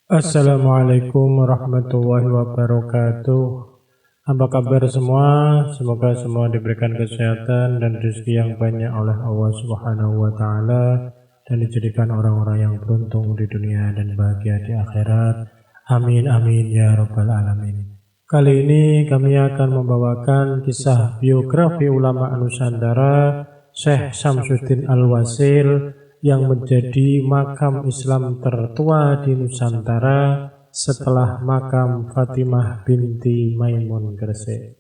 Assalamualaikum warahmatullahi wabarakatuh. Apa kabar semua? Semoga semua diberikan kesehatan dan rezeki yang banyak oleh Allah Subhanahu wa taala dan dijadikan orang-orang yang beruntung di dunia dan bahagia di akhirat. Amin amin ya rabbal alamin. Kali ini kami akan membawakan kisah biografi ulama Nusantara Syekh Syamsuddin Al-Wasil yang menjadi makam Islam tertua di Nusantara setelah makam Fatimah binti Maimun Gresik.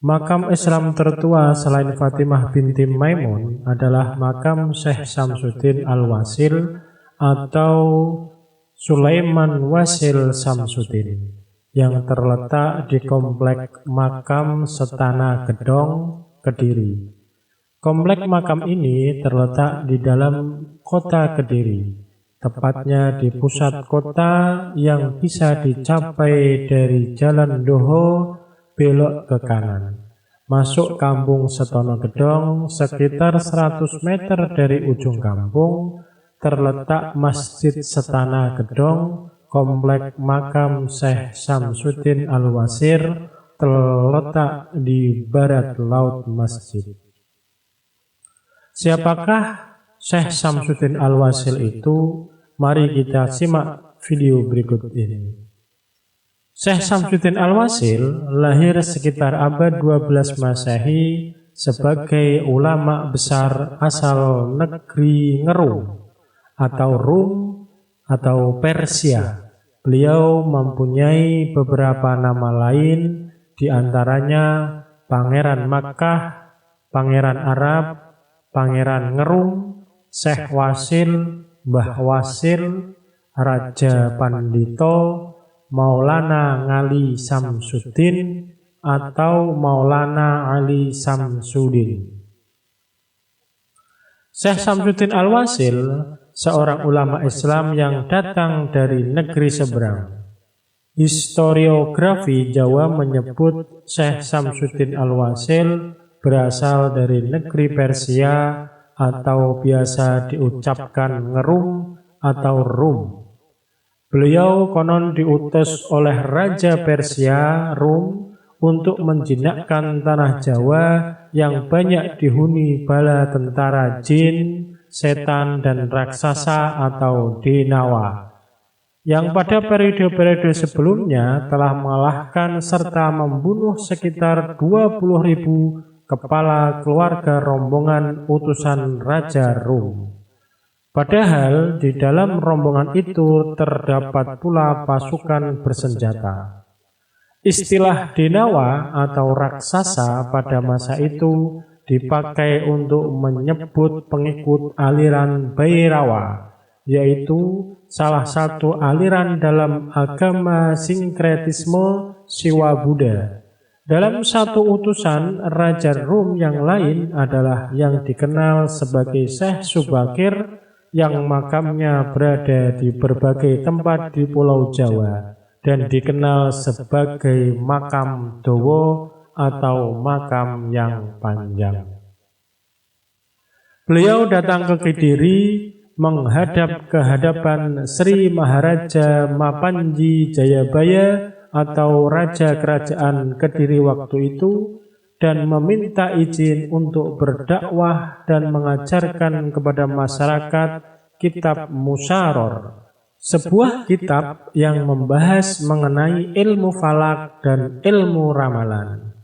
Makam Islam tertua selain Fatimah binti Maimun adalah makam Syekh Syamsuddin Al-Wasil atau Sulaiman Wasil Syamsuddin yang terletak di Komplek Makam Setana Gedong, Kediri. Komplek makam ini terletak di dalam kota Kediri, tepatnya di pusat kota yang bisa dicapai dari Jalan Doho belok ke kanan. Masuk kampung Setono Gedong sekitar 100 meter dari ujung kampung, terletak Masjid Setana Gedong. Komplek makam Syekh Syamsuddin Al-Wasil terletak di barat laut masjid. Siapakah Syekh Syamsuddin Al-Wasil itu? Mari kita simak video berikut ini. Syekh Syamsuddin Al-Wasil lahir sekitar abad 12 Masehi sebagai ulama besar asal negeri Ngerung atau Rum atau Persia. Beliau mempunyai beberapa nama lain, diantaranya Pangeran Makkah, Pangeran Arab, Pangeran Ngerung, Syekh Wasil, Mbah Wasil, Raja Pandito, Maulana Ngali Samsuddin, atau Maulana Ali Samsudin. Syekh Syamsuddin Al-Wasil seorang ulama Islam yang datang dari negeri seberang. Historiografi Jawa menyebut Syekh Syamsuddin Al-Wasil berasal dari negeri Persia atau biasa diucapkan Ngerum atau Rum. Beliau konon diutus oleh Raja Persia Rum untuk menjinakkan tanah Jawa yang banyak dihuni bala tentara jin, setan dan raksasa atau denawa, yang pada periode-periode sebelumnya telah mengalahkan serta membunuh sekitar 20.000 kepala keluarga rombongan utusan Raja Rum. Padahal di dalam rombongan itu terdapat pula pasukan bersenjata. Istilah denawa atau raksasa pada masa itu dipakai untuk menyebut pengikut aliran Bhairawa, yaitu salah satu aliran dalam agama sinkretisme Siwa Buddha. Dalam satu utusan Raja Rum yang lain adalah yang dikenal sebagai Syekh Subakir yang makamnya berada di berbagai tempat di Pulau Jawa dan dikenal sebagai makam Dowo atau makam yang panjang. Beliau datang ke Kediri menghadap ke hadapan Sri Maharaja Mapanji Jayabaya atau Raja Kerajaan Kediri waktu itu dan meminta izin untuk berdakwah dan mengajarkan kepada masyarakat kitab Musyaror, sebuah kitab yang membahas mengenai ilmu falak dan ilmu ramalan.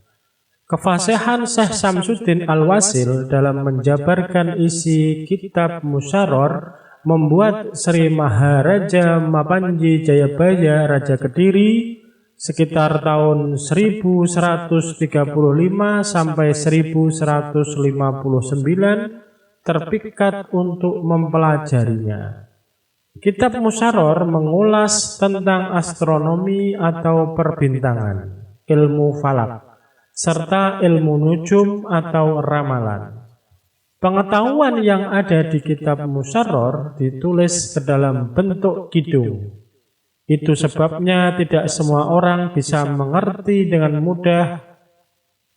Kefasihan Syekh Syamsuddin Al-Wasil dalam menjabarkan isi kitab Musyaror membuat Sri Maharaja Mapanji Jayabaya Raja Kediri sekitar tahun 1135 sampai 1159 terpikat untuk mempelajarinya. Kitab Musyaror mengulas tentang astronomi atau perbintangan, ilmu falak, serta ilmu nujum atau ramalan. Pengetahuan yang ada di kitab Musyaror ditulis ke dalam bentuk kidung. Itu sebabnya tidak semua orang bisa mengerti dengan mudah.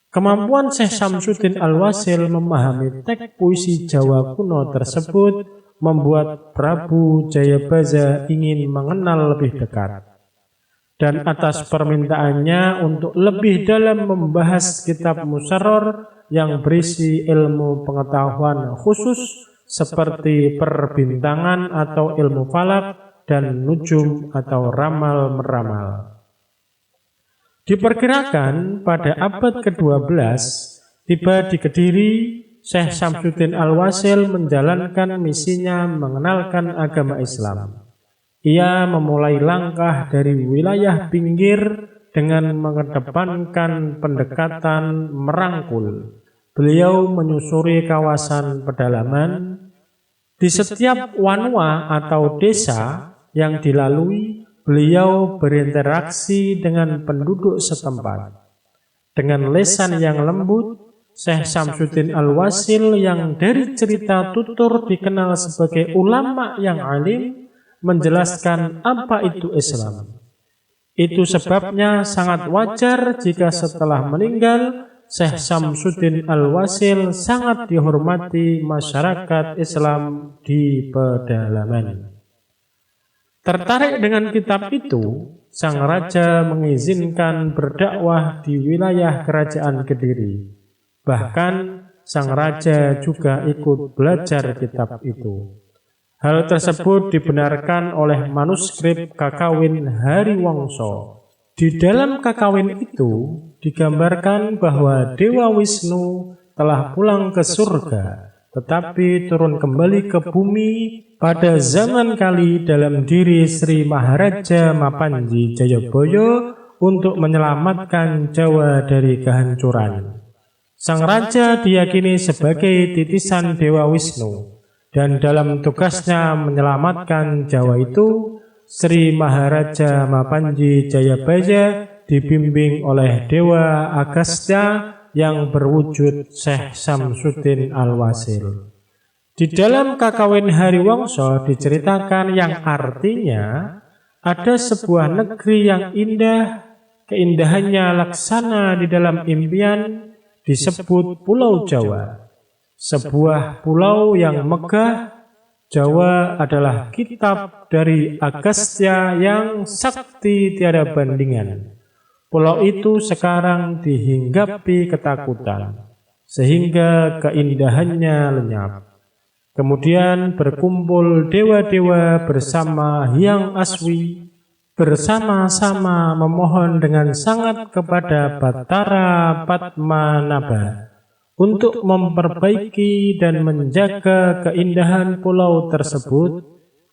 Kemampuan Syekh Syamsuddin Al-Wasil memahami teks puisi Jawa kuno tersebut membuat Prabu Jayabaja ingin mengenal lebih dekat. Dan atas permintaannya untuk lebih dalam membahas kitab Musyarrar yang berisi ilmu pengetahuan khusus seperti perbintangan atau ilmu falak dan nujum atau ramal-meramal. Diperkirakan pada abad ke-12 tiba di Kediri, Syekh Syamsuddin Al-Wasil menjalankan misinya mengenalkan agama Islam. Ia memulai langkah dari wilayah pinggir dengan mengedepankan pendekatan merangkul. Beliau menyusuri kawasan pedalaman. Di setiap wanua atau desa yang dilalui, beliau berinteraksi dengan penduduk setempat. Dengan lesan yang lembut, Syekh Syamsuddin Al-Wasil yang dari cerita tutur dikenal sebagai ulama yang alim, menjelaskan apa itu Islam. Itu sebabnya sangat wajar jika setelah meninggal, Syekh Syamsuddin Al-Wasil sangat dihormati masyarakat Islam di pedalaman. Tertarik dengan kitab itu, sang raja mengizinkan berdakwah di wilayah kerajaan Kediri. Bahkan, sang raja juga ikut belajar kitab itu. Hal tersebut dibenarkan oleh manuskrip Kakawin Hariwangsa. Di dalam Kakawin itu digambarkan bahwa Dewa Wisnu telah pulang ke surga, tetapi turun kembali ke bumi pada zaman kali dalam diri Sri Maharaja Mapanji Jayabaya untuk menyelamatkan Jawa dari kehancuran. Sang raja diyakini sebagai titisan Dewa Wisnu. Dan dalam tugasnya menyelamatkan Jawa itu, Sri Maharaja Mapanji Jayabaja dibimbing oleh Dewa Agastya yang berwujud Syekh Syamsuddin Al-Wasil. Di dalam Kakawin Hariwangsa diceritakan yang artinya ada sebuah negeri yang indah, keindahannya laksana di dalam impian, disebut Pulau Jawa. Sebuah pulau yang megah. Jawa adalah kitab dari Agastya yang sakti tiada bandingan. Pulau itu sekarang dihinggapi ketakutan, sehingga keindahannya lenyap. Kemudian berkumpul dewa-dewa bersama Hyang Aswi, bersama-sama memohon dengan sangat kepada Batara Padmanabha untuk memperbaiki dan menjaga keindahan pulau tersebut.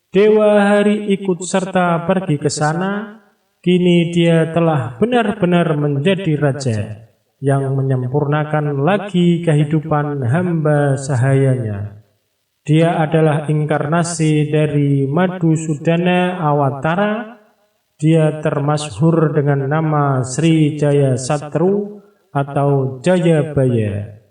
Dewa Hari ikut serta pergi ke sana. Kini dia telah benar-benar menjadi raja yang menyempurnakan lagi kehidupan hamba sahayanya. Dia adalah inkarnasi dari Madhusudana Awatara. Dia termasyhur dengan nama Sri Jaya Satru atau Jayabaya.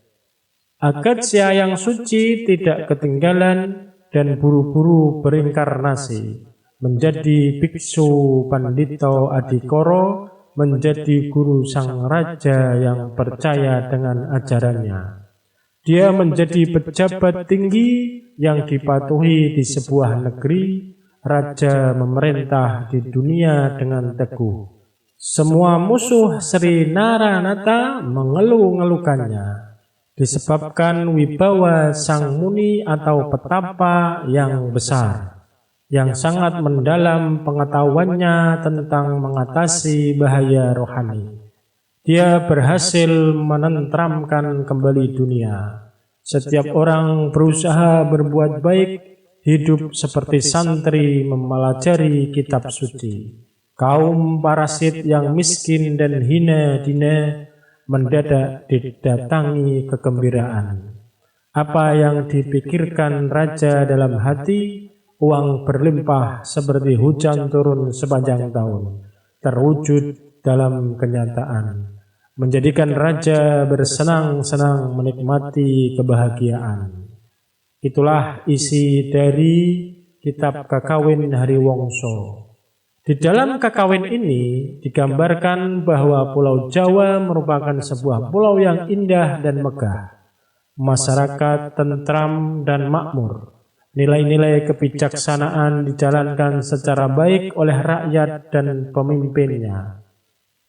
Agastya yang suci tidak ketinggalan dan buru-buru berinkarnasi menjadi biksu Pandito Adikoro, menjadi guru sang raja yang percaya dengan ajarannya. Dia menjadi pejabat tinggi yang dipatuhi di sebuah negeri. Raja memerintah di dunia dengan teguh. Semua musuh Sri Naranata mengeluh-ngeluhkannya, disebabkan wibawa sang muni atau petapa yang besar, yang sangat mendalam pengetahuannya tentang mengatasi bahaya rohani. Dia berhasil menenteramkan kembali dunia. Setiap orang berusaha berbuat baik, hidup seperti santri mempelajari kitab suci. Kaum parasit yang miskin dan hina dina mendadak didatangi kegembiraan. Apa yang dipikirkan raja dalam hati, uang berlimpah seperti hujan turun sepanjang tahun, terwujud dalam kenyataan, menjadikan raja bersenang-senang menikmati kebahagiaan. Itulah isi dari kitab Kakawin Hariwangsa. Di dalam Kakawin ini digambarkan bahwa Pulau Jawa merupakan sebuah pulau yang indah dan megah. Masyarakat tentram dan makmur, Nilai-nilai kebijaksanaan dijalankan secara baik oleh rakyat dan pemimpinnya.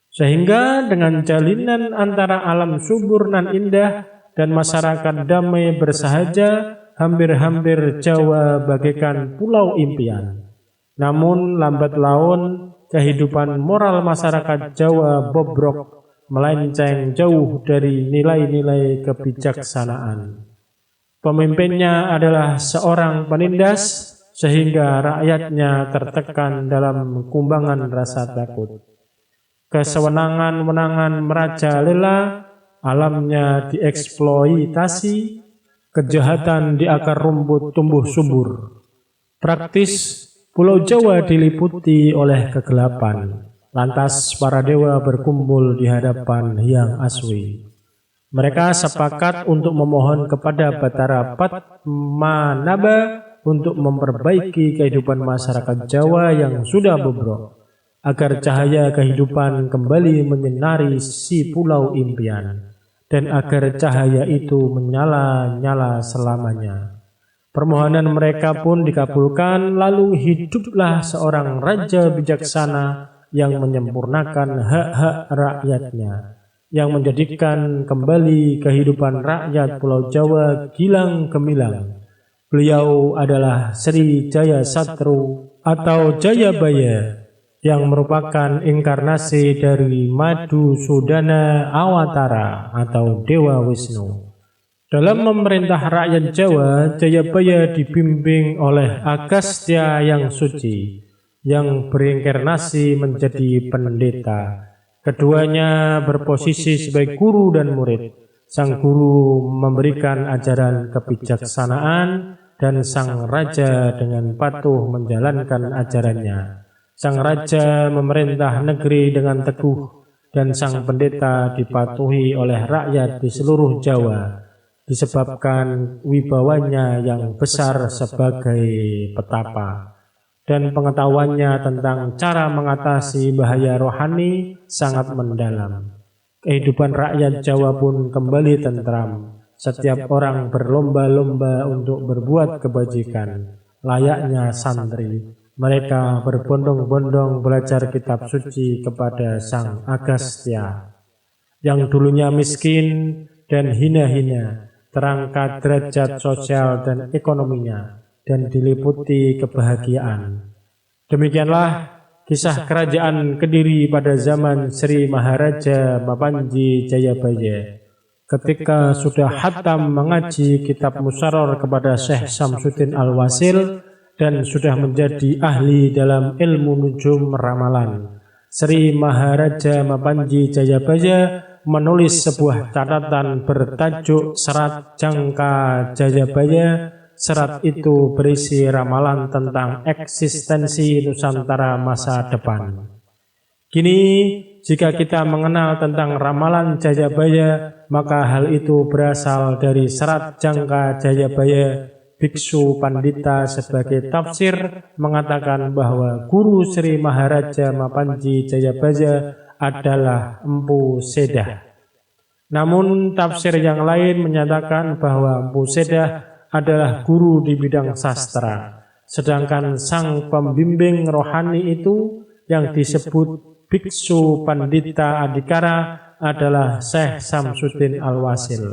Sehingga dengan jalinan antara alam subur nan indah dan masyarakat damai bersahaja, hampir-hampir Jawa bagaikan pulau impian. Namun lambat laun kehidupan moral masyarakat Jawa bobrok, melenceng jauh dari nilai-nilai kebijaksanaan. Pemimpinnya adalah seorang penindas, sehingga rakyatnya tertekan dalam kumbangan rasa takut. Kesewenang-wenangan merajalela, alamnya dieksploitasi, kejahatan di akar rumput tumbuh subur. Praktis, Pulau Jawa diliputi oleh kegelapan. Lantas para dewa berkumpul di hadapan Hyang Aswi. Mereka sepakat untuk memohon kepada Batara Padmanaba untuk memperbaiki kehidupan masyarakat Jawa yang sudah bobrok, agar cahaya kehidupan kembali menyinari si pulau impian, dan agar cahaya itu menyala-nyala selamanya. Permohonan mereka pun dikabulkan, lalu hiduplah seorang raja bijaksana yang menyempurnakan hak-hak rakyatnya, yang menjadikan kembali kehidupan rakyat Pulau Jawa gilang gemilang. Beliau adalah Sri Jaya Satru atau Jayabaya, yang merupakan inkarnasi dari Madhusudana Awatara atau Dewa Wisnu. Dalam memerintah rakyat Jawa, Jayabaya dibimbing oleh Agastya yang suci, yang berinkarnasi menjadi pendeta. Keduanya berposisi sebagai guru dan murid. Sang guru memberikan ajaran kebijaksanaan dan sang raja dengan patuh menjalankan ajarannya. Sang raja memerintah negeri dengan teguh dan sang pendeta dipatuhi oleh rakyat di seluruh Jawa disebabkan wibawanya yang besar sebagai petapa. Dan pengetahuannya tentang cara mengatasi bahaya rohani sangat mendalam. Kehidupan rakyat Jawa pun kembali tentram. Setiap orang berlomba-lomba untuk berbuat kebajikan, layaknya santri. Mereka berbondong-bondong belajar kitab suci kepada Sang Agastya, yang dulunya miskin dan hina-hina, terangkat derajat sosial dan ekonominya, dan diliputi kebahagiaan. Demikianlah kisah kerajaan Kediri pada zaman Sri Maharaja Mapanji Jayabaya. Ketika sudah khatam mengaji kitab Musyarrar kepada Syekh Samsuddin Al-Wasil dan sudah menjadi ahli dalam ilmu nujum ramalan, Sri Maharaja Mapanji Jayabaya menulis sebuah catatan bertajuk Serat Jangka Jayabaya. Serat itu berisi ramalan tentang eksistensi Nusantara masa depan. Kini, jika kita mengenal tentang ramalan Jayabaya, maka hal itu berasal dari Serat Jangka Jayabaya. Biksu Pandita sebagai tafsir mengatakan bahwa Guru Sri Maharaja Mapanji Jayabaya adalah Empu Sedah. Namun tafsir yang lain menyatakan bahwa Empu Sedah adalah guru di bidang sastra, sedangkan sang pembimbing rohani itu yang disebut Biksu Pandita Adikara adalah Syekh Samsuddin Al-Wasil.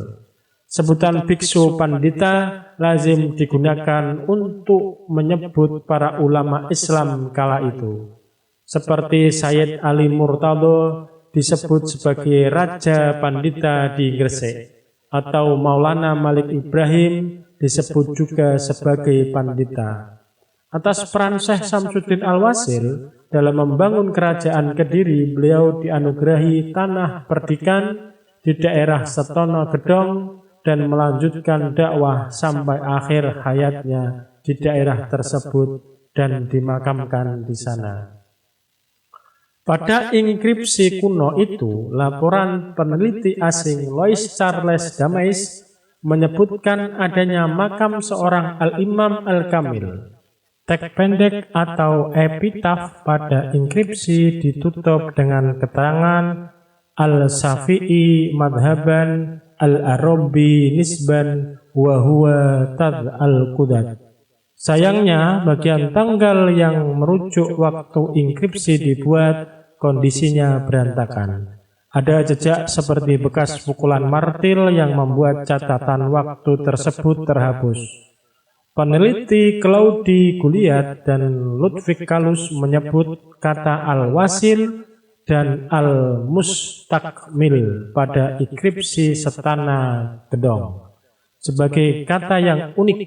Sebutan Biksu Pandita lazim digunakan untuk menyebut para ulama Islam kala itu, seperti Sayyid Ali Murtado disebut sebagai Raja Pandita di Gresik, atau Maulana Malik Ibrahim disebut juga sebagai pandita. Atas peran Syekh Samsuddin Al-Wasil dalam membangun kerajaan Kediri, beliau dianugerahi tanah perdikan di daerah Setono Gedong dan melanjutkan dakwah sampai akhir hayatnya di daerah tersebut dan dimakamkan di sana. Pada inskripsi kuno itu, laporan peneliti asing Louis Charles Damais menyebutkan adanya makam seorang Al-Imam Al-Kamil. Teks pendek atau epitaf pada inskripsi ditutup dengan keterangan Al-Syafi'i madhaban Al-Arabi nisban wa huwa tad al-Qudat. Sayangnya, bagian tanggal yang merujuk waktu enkripsi dibuat kondisinya berantakan. Ada jejak seperti bekas pukulan martil yang membuat catatan waktu tersebut terhapus. Peneliti Claudi Gulliat dan Ludwig Kalus menyebut kata al-wasil dan al-mustakmil pada enkripsi Setana Gedong sebagai kata yang unik.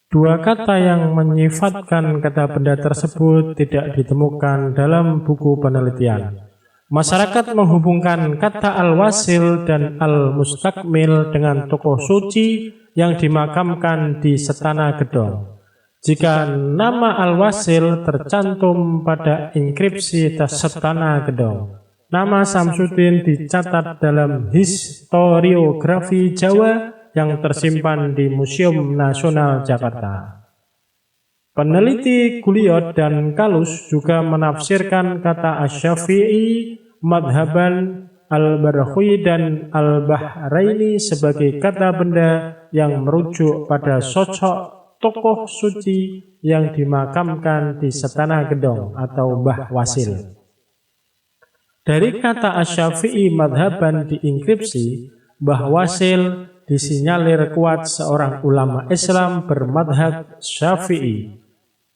Dua kata yang menyifatkan kata benda tersebut tidak ditemukan dalam buku penelitian. Masyarakat menghubungkan kata al-wasil dan al-mustakmil dengan tokoh suci yang dimakamkan di Setana Gedong. Jika nama al-wasil tercantum pada enkripsi Setana Gedong, nama Samsudin dicatat dalam historiografi Jawa yang tersimpan di Museum Nasional Jakarta. Peneliti Gulliat dan Kalus juga menafsirkan kata asy-Syafi'i madhaban al-Barkhawi dan al-Bahraini sebagai kata benda yang merujuk pada sosok tokoh suci yang dimakamkan di Setana Gedong atau Mbah Wasil. Dari kata asy-Syafi'i madhaban di enkripsi, Mbah Wasil disinyalir kuat seorang ulama Islam bermadhab Syafi'i.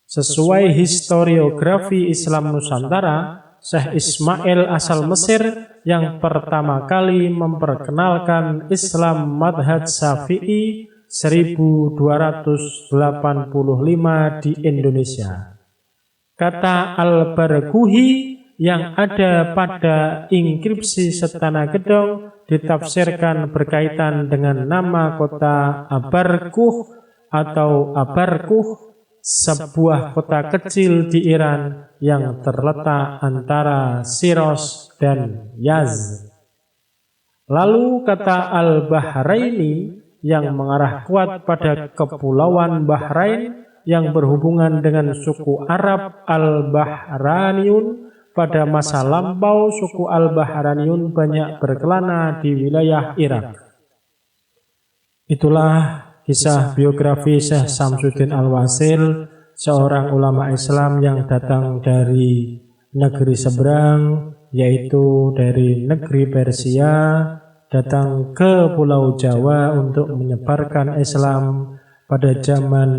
Sesuai historiografi Islam Nusantara, Syekh Ismail asal Mesir yang pertama kali memperkenalkan Islam madhab Syafi'i 1285 di Indonesia. Kata al-Barkhawi yang ada pada enkripsi Setana Gedong ditafsirkan berkaitan dengan nama kota Abarkuh atau Abarkuh, sebuah kota kecil di Iran yang terletak antara Shiraz dan Yazd. Lalu kata al-Bahraini yang mengarah kuat pada kepulauan Bahrain yang berhubungan dengan suku Arab al-Bahraniyun. Pada masa lampau, suku al-Bahraniyun banyak berkelana di wilayah Irak. Itulah kisah biografi Syekh Samsudin Al-Wasil, seorang ulama Islam yang datang dari negeri seberang, yaitu dari negeri Persia, datang ke Pulau Jawa untuk menyebarkan Islam pada zaman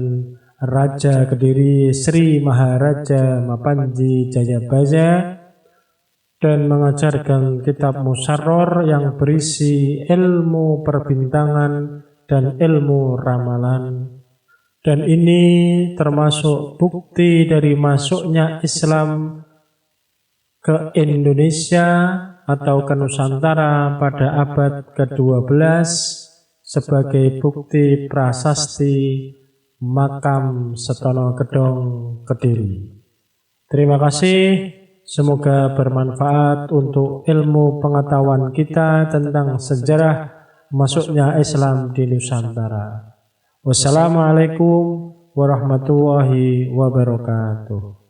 Raja Kediri Sri Maharaja Mapanji Jayabaya dan mengajarkan kitab Musyarrar yang berisi ilmu perbintangan dan ilmu ramalan. Dan ini termasuk bukti dari masuknya Islam ke Indonesia atau ke Nusantara pada abad ke-12 sebagai bukti prasasti makam Setana Gedong Kediri. Terima kasih, semoga bermanfaat untuk ilmu pengetahuan kita tentang sejarah masuknya Islam di Nusantara. Wassalamualaikum warahmatullahi wabarakatuh.